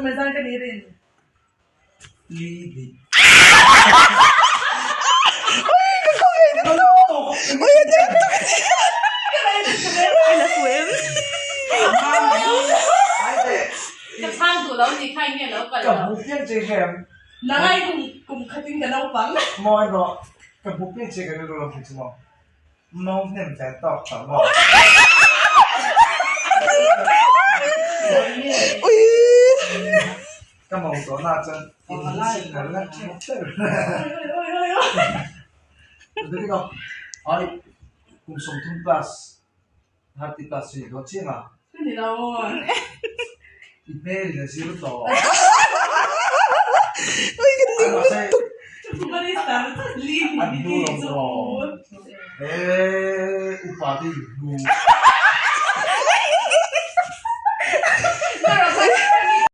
Kumensan ka ni rin. Lady. Kasang tu lau ni kai ni lau ka lau. Kabupian cekam. Nangai kum kating ka lau pang. Mo ano, kabupian cekam itu loh semua. Mau nem tak sama. Kamu tu nak真，你是哪来？Jadi kau, ay, kung sumtung plus, hati plus itu cina, Ni lau. email na zero to. Uy, galing. Ano say, Barista, lin Ano ni lang so. upati,